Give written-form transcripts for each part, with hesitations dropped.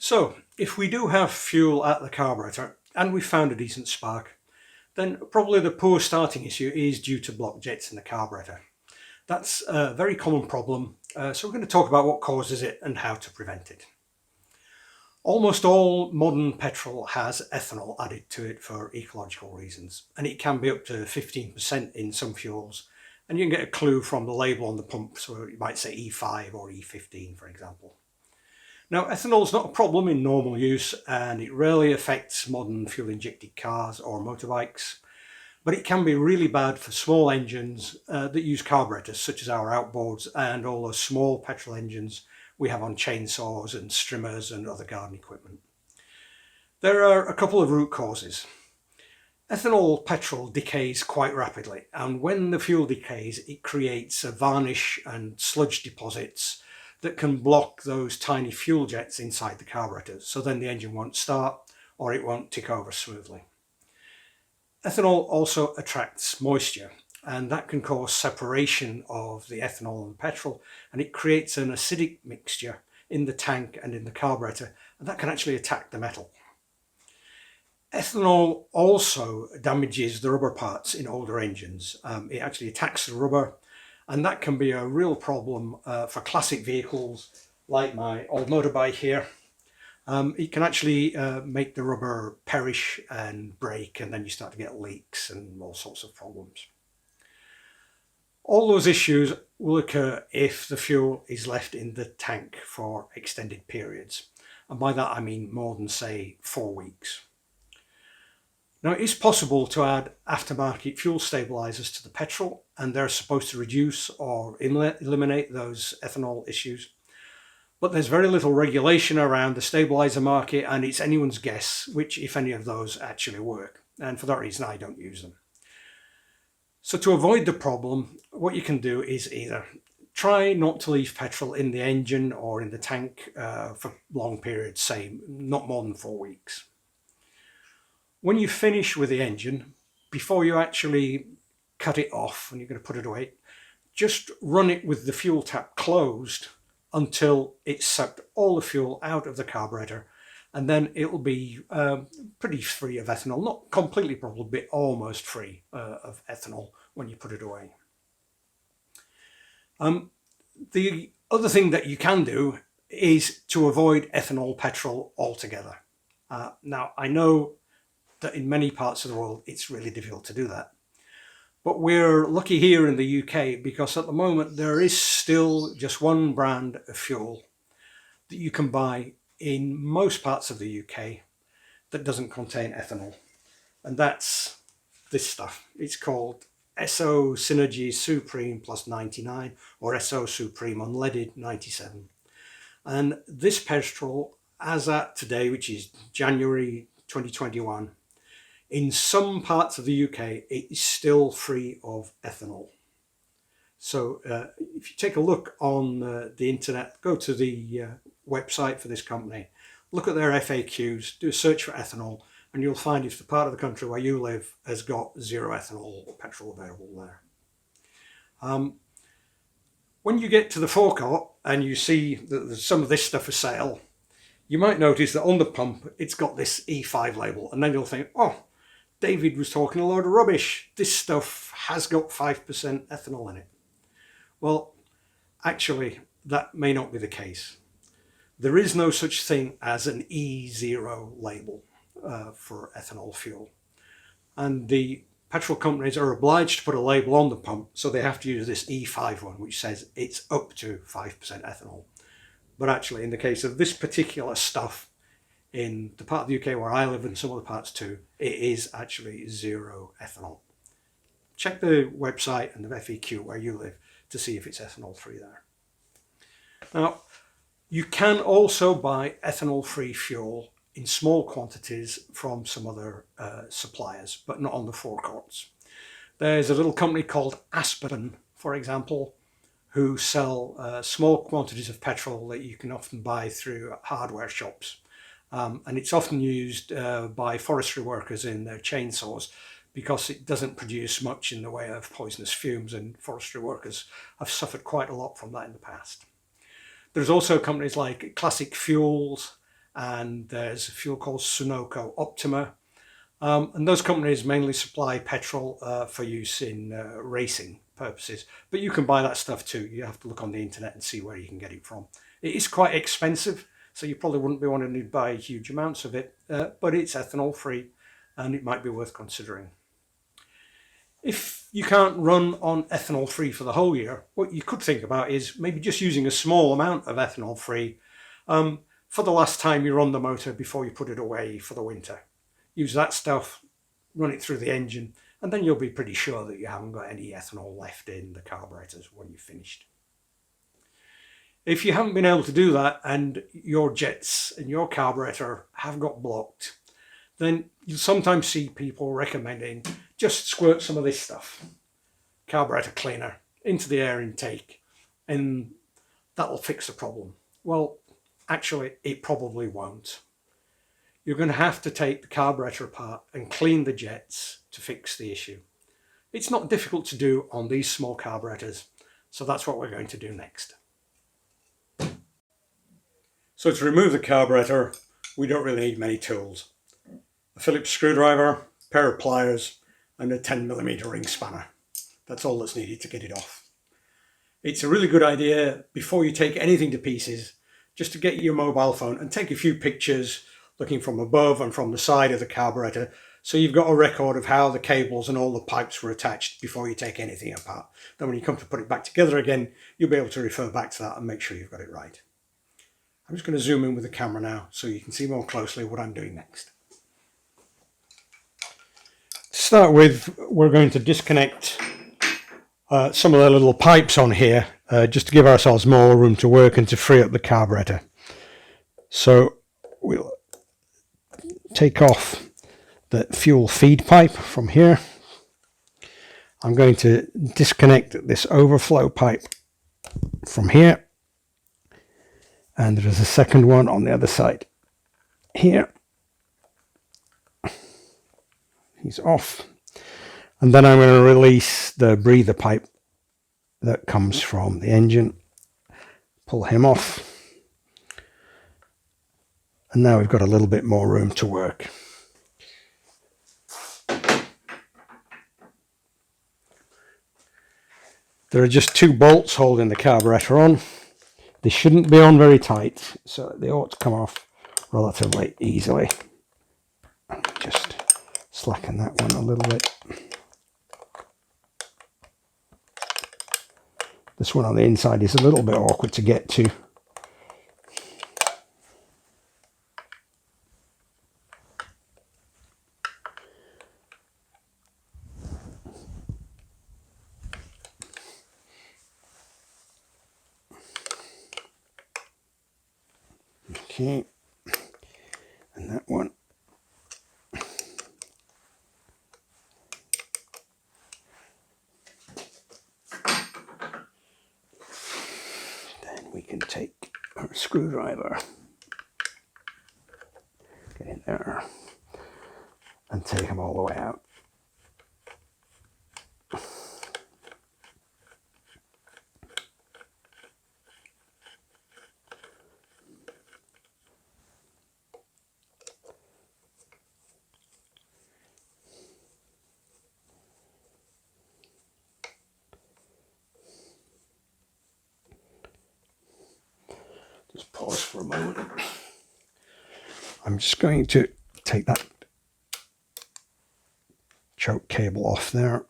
So, if we do have fuel at the carburetor and we found a decent spark, then probably the poor starting issue is due to blocked jets in the carburetor. That's a very common problem, so we're going to talk about what causes it and how to prevent it. Almost all modern petrol has ethanol added to it for ecological reasons, and it can be up to 15% in some fuels, and you can get a clue from the label on the pump, so you might say E5 or E15 for example. Now, ethanol is not a problem in normal use, and it rarely affects modern fuel-injected cars or motorbikes, but it can be really bad for small engines that use carburetors, such as our outboards and all those small petrol engines we have on chainsaws and strimmers and other garden equipment. There are a couple of root causes. Ethanol petrol decays quite rapidly, and when the fuel decays, it creates a varnish and sludge deposits that can block those tiny fuel jets inside the carburetor, so then the engine won't start or it won't tick over smoothly. Ethanol also attracts moisture, and that can cause separation of the ethanol and petrol, and it creates an acidic mixture in the tank and in the carburetor, and that can actually attack the metal. Ethanol also damages the rubber parts in older engines. It actually attacks the rubber, and that can be a real problem for classic vehicles like my old motorbike here. It can actually make the rubber perish and break, and then you start to get leaks and all sorts of problems. All those issues will occur if the fuel is left in the tank for extended periods. And by that I mean more than, say, 4 weeks. Now, it is possible to add aftermarket fuel stabilizers to the petrol, and they're supposed to reduce or eliminate those ethanol issues. But there's very little regulation around the stabilizer market, and it's anyone's guess which, if any of those, actually work. And for that reason, I don't use them. So to avoid the problem, what you can do is either try not to leave petrol in the engine or in the tank for long periods, say not more than 4 weeks. When you finish with the engine, before you actually cut it off and you're going to put it away, just run it with the fuel tap closed until it's sucked all the fuel out of the carburetor, and then it'll be pretty free of ethanol. Not completely probably, but almost free of ethanol when you put it away. The other thing that you can do is to avoid ethanol petrol altogether. Now, I know that in many parts of the world it's really difficult to do that, but we're lucky here in the UK because at the moment there is still just one brand of fuel that you can buy in most parts of the UK that doesn't contain ethanol, and that's this stuff. It's called SO Synergy Supreme Plus 99 or SO Supreme Unleaded 97, and this petrol, as at today, which is January 2021, in some parts of the UK, it is still free of ethanol. So if you take a look on the internet, go to the website for this company, look at their FAQs, do a search for ethanol, and you'll find if the part of the country where you live has got zero ethanol petrol available there. When you get to the forecourt and you see that there's some of this stuff for sale, you might notice that on the pump it's got this E5 label, and then you'll think, oh, David was talking a load of rubbish. This stuff has got 5% ethanol in it. Well, actually, that may not be the case. There is no such thing as an E0 label for ethanol fuel. And the petrol companies are obliged to put a label on the pump, so they have to use this E5 one, which says it's up to 5% ethanol. But actually, in the case of this particular stuff, in the part of the UK where I live and some other parts too, it is actually zero ethanol. Check the website and the FAQ where you live to see if it's ethanol free there. Now, you can also buy ethanol free fuel in small quantities from some other suppliers, but not on the forecourts. There's a little company called Aspen, for example, who sell small quantities of petrol that you can often buy through hardware shops. And it's often used by forestry workers in their chainsaws because it doesn't produce much in the way of poisonous fumes, and forestry workers have suffered quite a lot from that in the past. There's also companies like Classic Fuels and there's a fuel called Sunoco Optima. And those companies mainly supply petrol for use in racing purposes. But you can buy that stuff too. You have to look on the internet and see where you can get it from. It is quite expensive, so you probably wouldn't be wanting to buy huge amounts of it, but it's ethanol free and it might be worth considering. If you can't run on ethanol free for the whole year, what you could think about is maybe just using a small amount of ethanol free for the last time you run the motor before you put it away for the winter. Use that stuff, run it through the engine, and then you'll be pretty sure that you haven't got any ethanol left in the carburetors when you've finished. If you haven't been able to do that and your jets and your carburetor have got blocked, then you'll sometimes see people recommending just squirt some of this stuff, carburetor cleaner, into the air intake, and that'll fix the problem. Well, actually, it probably won't. You're going to have to take the carburetor apart and clean the jets to fix the issue. It's not difficult to do on these small carburetors, so that's what we're going to do next. So to remove the carburetor, we don't really need many tools. A Phillips screwdriver, a pair of pliers, and a 10mm ring spanner. That's all that's needed to get it off. It's a really good idea before you take anything to pieces, just to get your mobile phone and take a few pictures looking from above and from the side of the carburetor, so you've got a record of how the cables and all the pipes were attached before you take anything apart. Then when you come to put it back together again, you'll be able to refer back to that and make sure you've got it right. I'm just going to zoom in with the camera now so you can see more closely what I'm doing next. To start with, we're going to disconnect some of the little pipes on here just to give ourselves more room to work and to free up the carburetor. So we'll take off the fuel feed pipe from here. I'm going to disconnect this overflow pipe from here, and there is a second one on the other side here. He's off, and then I'm going to release the breather pipe that comes from the engine, pull him off. And now we've got a little bit more room to work. There are just two bolts holding the carburetor on. They shouldn't be on very tight, so they ought to come off relatively easily. Just slacken that one a little bit. This one on the inside is a little bit awkward to get to. Okay, and that one. Then we can take our screwdriver, get in there, and take them all the way out. Just pause for a moment. I'm just going to take that choke cable off there,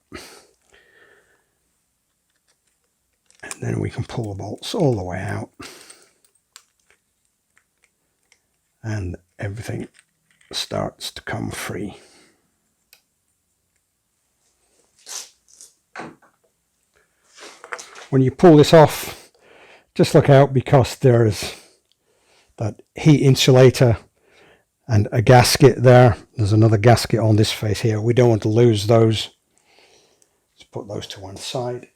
and then we can pull the bolts all the way out, and everything starts to come free. When you pull this off, just look out, because there's that heat insulator and a gasket there. There's another gasket on this face here. We don't want to lose those. Let's put those to one side.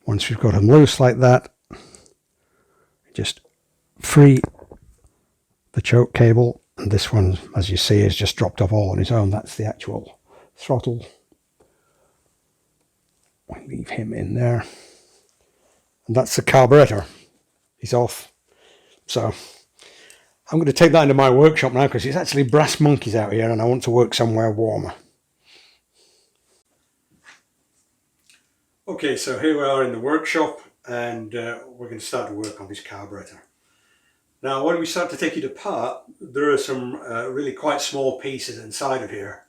Once we've got them loose like that, just free the choke cable, and this one, as you see, is just dropped off all on its own. That's the actual throttle. We leave him in there, and that's the carburetor. is off. So I'm going to take that into my workshop now because it's actually brass monkeys out here and I want to work somewhere warmer. Okay, so here we are in the workshop and we're going to start to work on this carburetor. Now when we start to take it apart, there are some really quite small pieces inside of here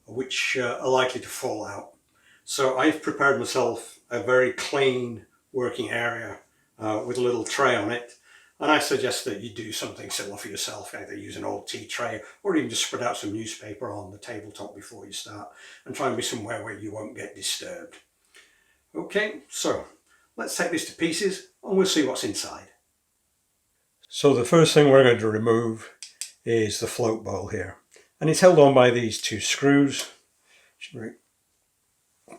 which are likely to fall out. So I've prepared myself a very clean working area with a little tray on it, and I suggest that you do something similar for yourself, either use an old tea tray or even just spread out some newspaper on the tabletop before you start and try and be somewhere where you won't get disturbed. Okay, so let's take this to pieces and we'll see what's inside. So the first thing we're going to remove is the float bowl here, and it's held on by these two screws. It's very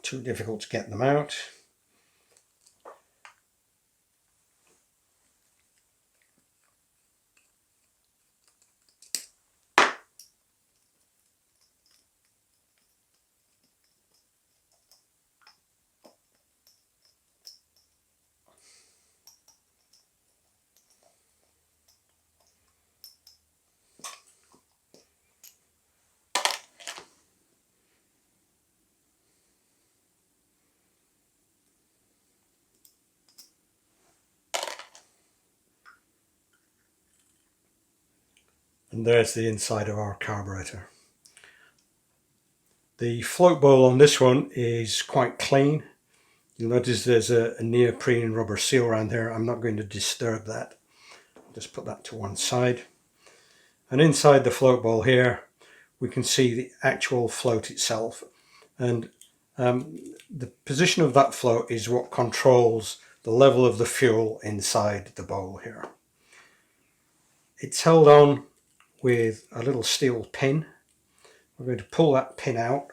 too difficult to get them out. And there's the inside of our carburetor. The float bowl on this one is quite clean. You'll notice there's a neoprene rubber seal around there. I'm not going to disturb that. I'll just put that to one side. And inside the float bowl here, we can see the actual float itself. And the position of that float is what controls the level of the fuel inside the bowl here. It's held on with a little steel pin. We're going to pull that pin out.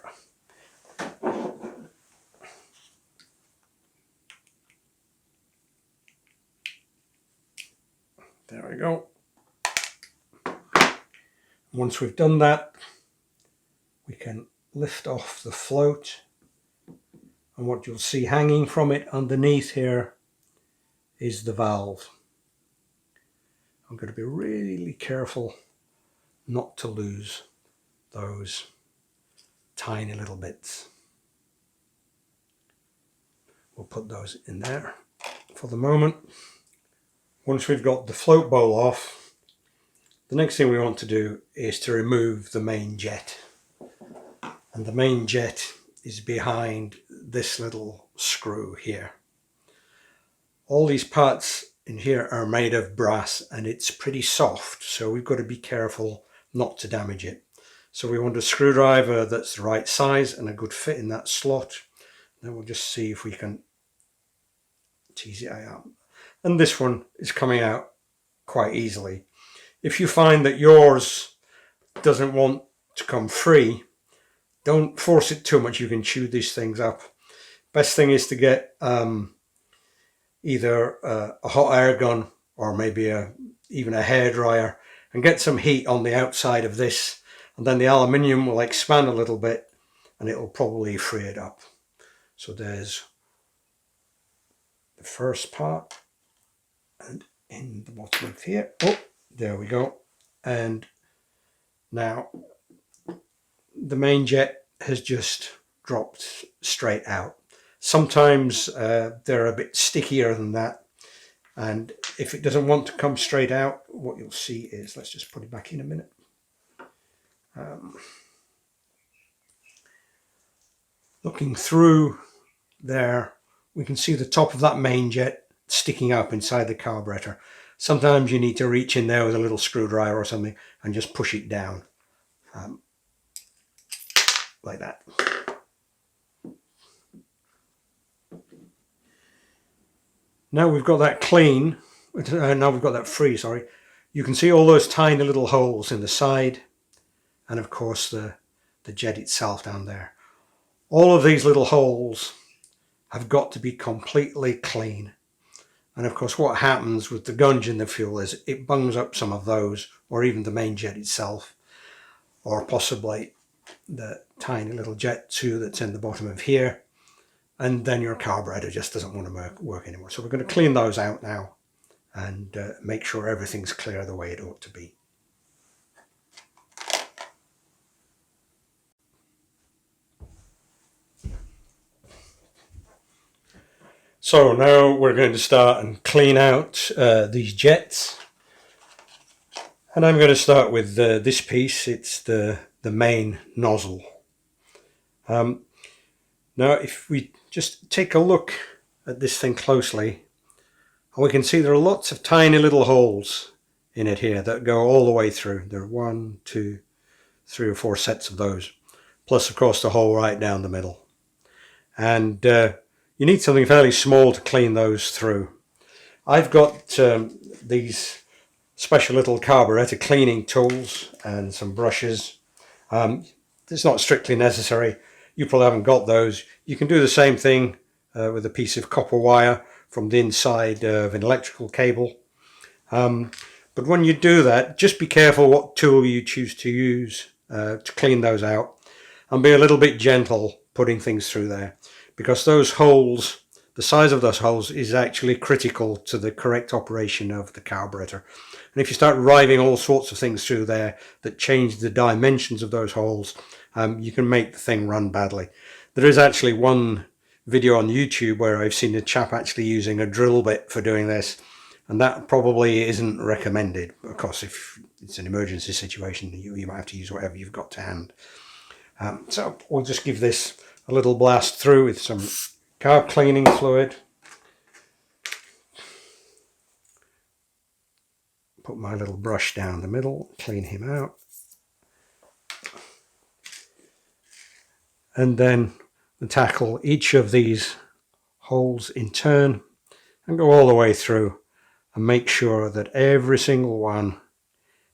There we go. Once we've done that, we can lift off the float, and what you'll see hanging from it underneath here is the valve. I'm going to be really careful not to lose those tiny little bits. We'll put those in there for the moment. Once we've got the float bowl off, the next thing we want to do is to remove the main jet. And the main jet is behind this little screw here. All these parts in here are made of brass and it's pretty soft, so we've got to be careful not to damage it. So we want a screwdriver that's the right size and a good fit in that slot. Then we'll just see if we can tease it out. And this one is coming out quite easily. If you find that yours doesn't want to come free, don't force it too much. You can chew these things up. Best thing is to get either a hot air gun or maybe even a hairdryer and get some heat on the outside of this, and then the aluminium will expand a little bit and it will probably free it up. So there's the first part, and in the bottom of here, oh, there we go. And now the main jet has just dropped straight out. Sometimes they're a bit stickier than that, and if it doesn't want to come straight out, what you'll see is, let's just put it back in a minute. Looking through there, we can see the top of that main jet sticking up inside the carburetor. Sometimes you need to reach in there with a little screwdriver or something and just push it down like that. Now we've got that clean, now we've got that free, sorry, you can see all those tiny little holes in the side and of course the jet itself down there. All of these little holes have got to be completely clean. And of course what happens with the gunge in the fuel is it bungs up some of those, or even the main jet itself, or possibly the tiny little jet too that's in the bottom of here. And then your carburetor just doesn't want to work anymore. So we're going to clean those out now and make sure everything's clear the way it ought to be. So now we're going to start and clean out these jets, and I'm going to start with this piece. It's the main nozzle. Now if we just take a look at this thing closely, we can see there are lots of tiny little holes in it here that go all the way through. There are 1, 2, 3 or 4 sets of those, plus of course the hole right down the middle. And you need something fairly small to clean those through. I've got these special little carburetor cleaning tools and some brushes. It's not strictly necessary. You probably haven't got those. You can do the same thing with a piece of copper wire from the inside of an electrical cable. But when you do that, just be careful what tool you choose to use to clean those out, and be a little bit gentle putting things through there, because those holes, the size of those holes is actually critical to the correct operation of the carburetor. And if you start driving all sorts of things through there that change the dimensions of those holes, you can make the thing run badly. There is actually one video on YouTube where I've seen a chap actually using a drill bit for doing this, and that probably isn't recommended. Of course, if it's an emergency situation, you might have to use whatever you've got to hand. So we'll just give this a little blast through with some carb cleaning fluid. Put my little brush down the middle, clean him out. And then tackle each of these holes in turn and go all the way through and make sure that every single one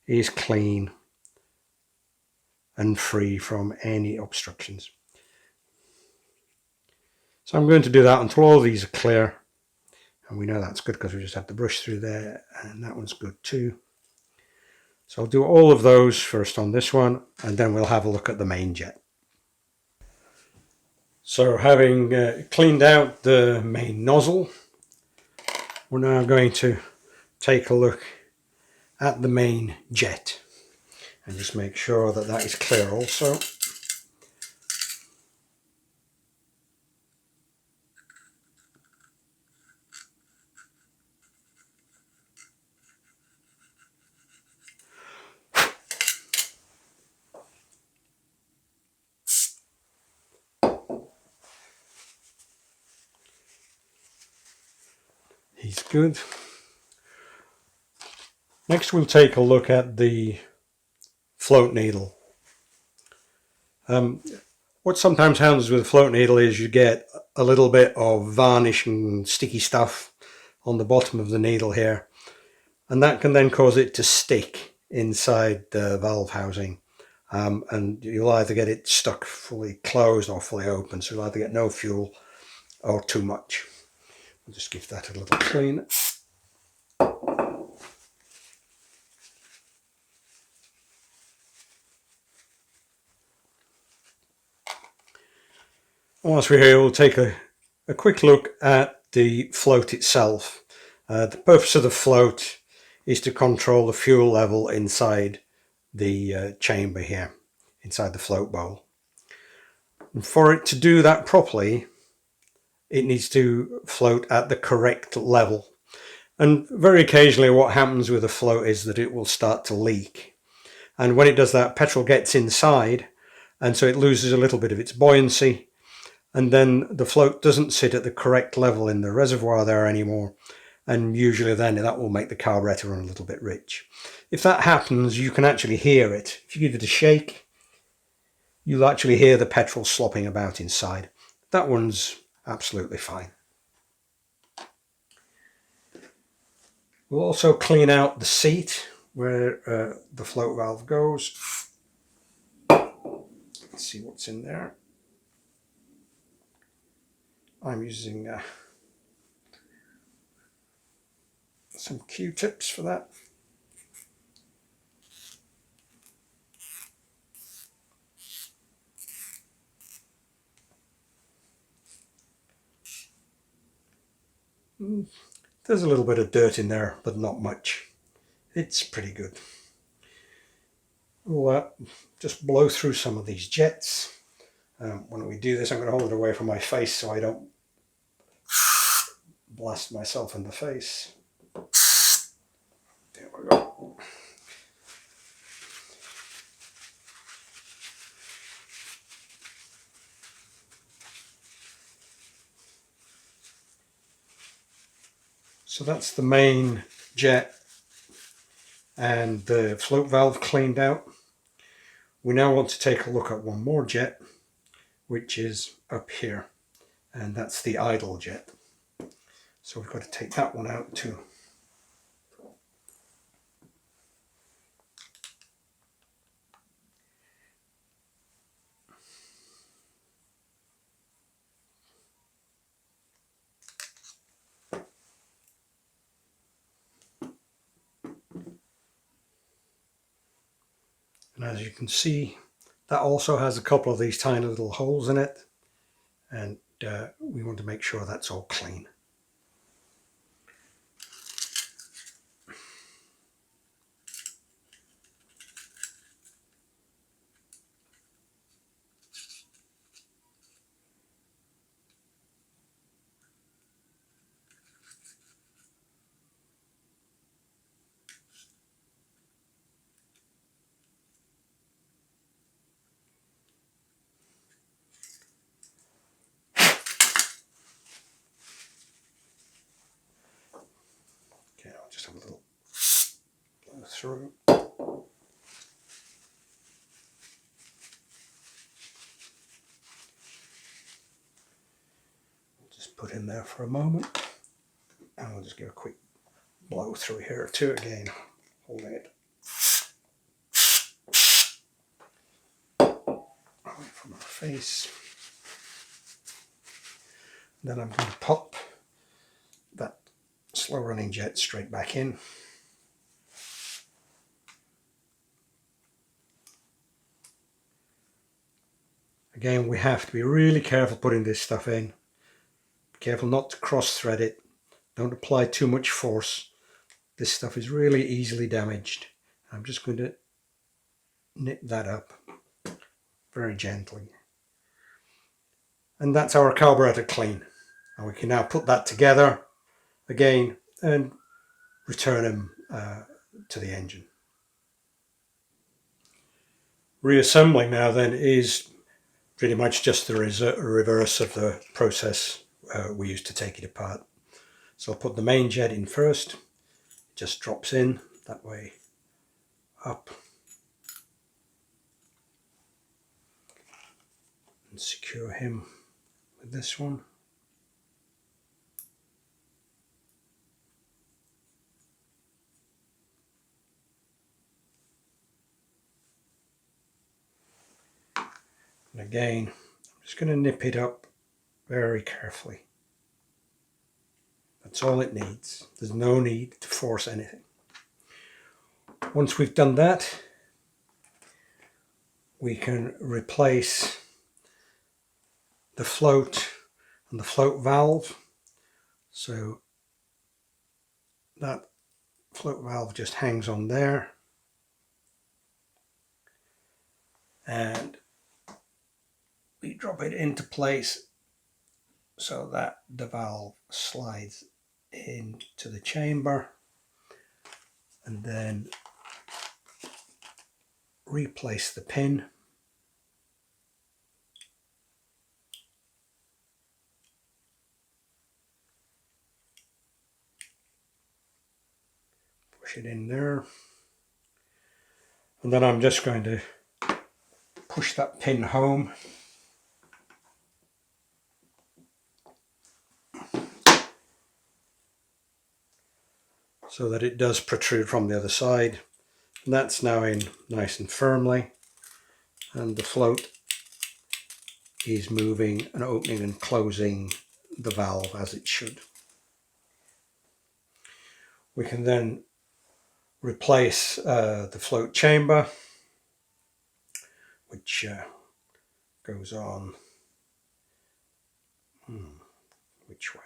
is clean and free from any obstructions. So I'm going to do that until all these are clear, and we know that's good because we just had the brush through there, and that one's good too. So I'll do all of those first on this one, and then we'll have a look at the main jet. So having cleaned out the main nozzle, we're now going to take a look at the main jet and just make sure that that is clear also. He's good. Next we'll take a look at the float needle. What sometimes happens with a float needle is you get a little bit of varnish and sticky stuff on the bottom of the needle here, and that can then cause it to stick inside the valve housing, and you'll either get it stuck fully closed or fully open, so you'll either get no fuel or too much. I'll just give that a little clean. Whilst we're here, we'll take a quick look at the float itself. The purpose of the float is to control the fuel level inside the chamber here, inside the float bowl. And for it to do that properly, it needs to float at the correct level. And very occasionally what happens with a float is that it will start to leak. And when it does that, petrol gets inside, and so it loses a little bit of its buoyancy, and then the float doesn't sit at the correct level in the reservoir there anymore, and usually then that will make the carburetor run a little bit rich. If that happens, you can actually hear it. If you give it a shake, you'll actually hear the petrol slopping about inside. That one's absolutely fine. We'll also clean out the seat where the float valve goes. Let's see what's in there. I'm using some Q-tips for that. There's a little bit of dirt in there, but not much. It's pretty good. We'll just blow through some of these jets. When we do this, I'm going to hold it away from my face so I don't blast myself in the face. There we go. So that's the main jet and the float valve cleaned out. We now want to take a look at one more jet, which is up here, and that's the idle jet. So we've got to take that one out too. And as you can see, that also has a couple of these tiny little holes in it, and we want to make sure that's all clean. Okay, I'll just have a little blow through. Just put in there for a moment, and we'll just give a quick blow through here too, again holding it away from our face. Then I'm going to pop that slow running jet straight back in. Again, we have to be really careful putting this stuff in. Be careful not to cross thread it. Don't apply too much force. This stuff is really easily damaged. I'm just going to nip that up very gently. And that's our carburetor clean. And we can now put that together again and return him to the engine. Reassembling now then is pretty much just the reverse of the process we used to take it apart. So I'll put the main jet in first. It just drops in that way, up, and secure him with this one. And again, I'm just going to nip it up very carefully. That's all it needs. There's no need to force anything. Once we've done that, we can replace the float and the float valve. So that float valve just hangs on there, and we drop it into place so that the valve slides into the chamber, and then replace the pin. Push it in there, and then I'm just going to push that pin home. So that it does protrude from the other side. And that's now in nice and firmly, and the float is moving and opening and closing the valve as it should. We can then replace the float chamber, which goes on which way?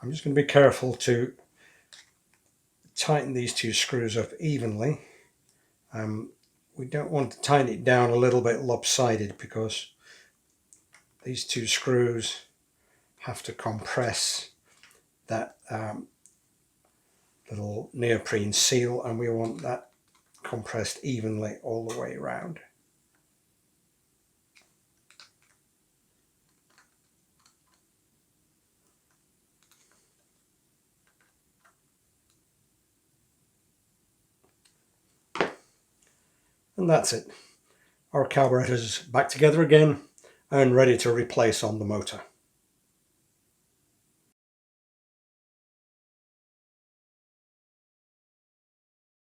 I'm just going to be careful to tighten these two screws up evenly. We don't want to tighten it down a little bit lopsided, because these two screws have to compress that little neoprene seal, and we want that compressed evenly all the way around. And that's it. Our carburetor's back together again and ready to replace on the motor.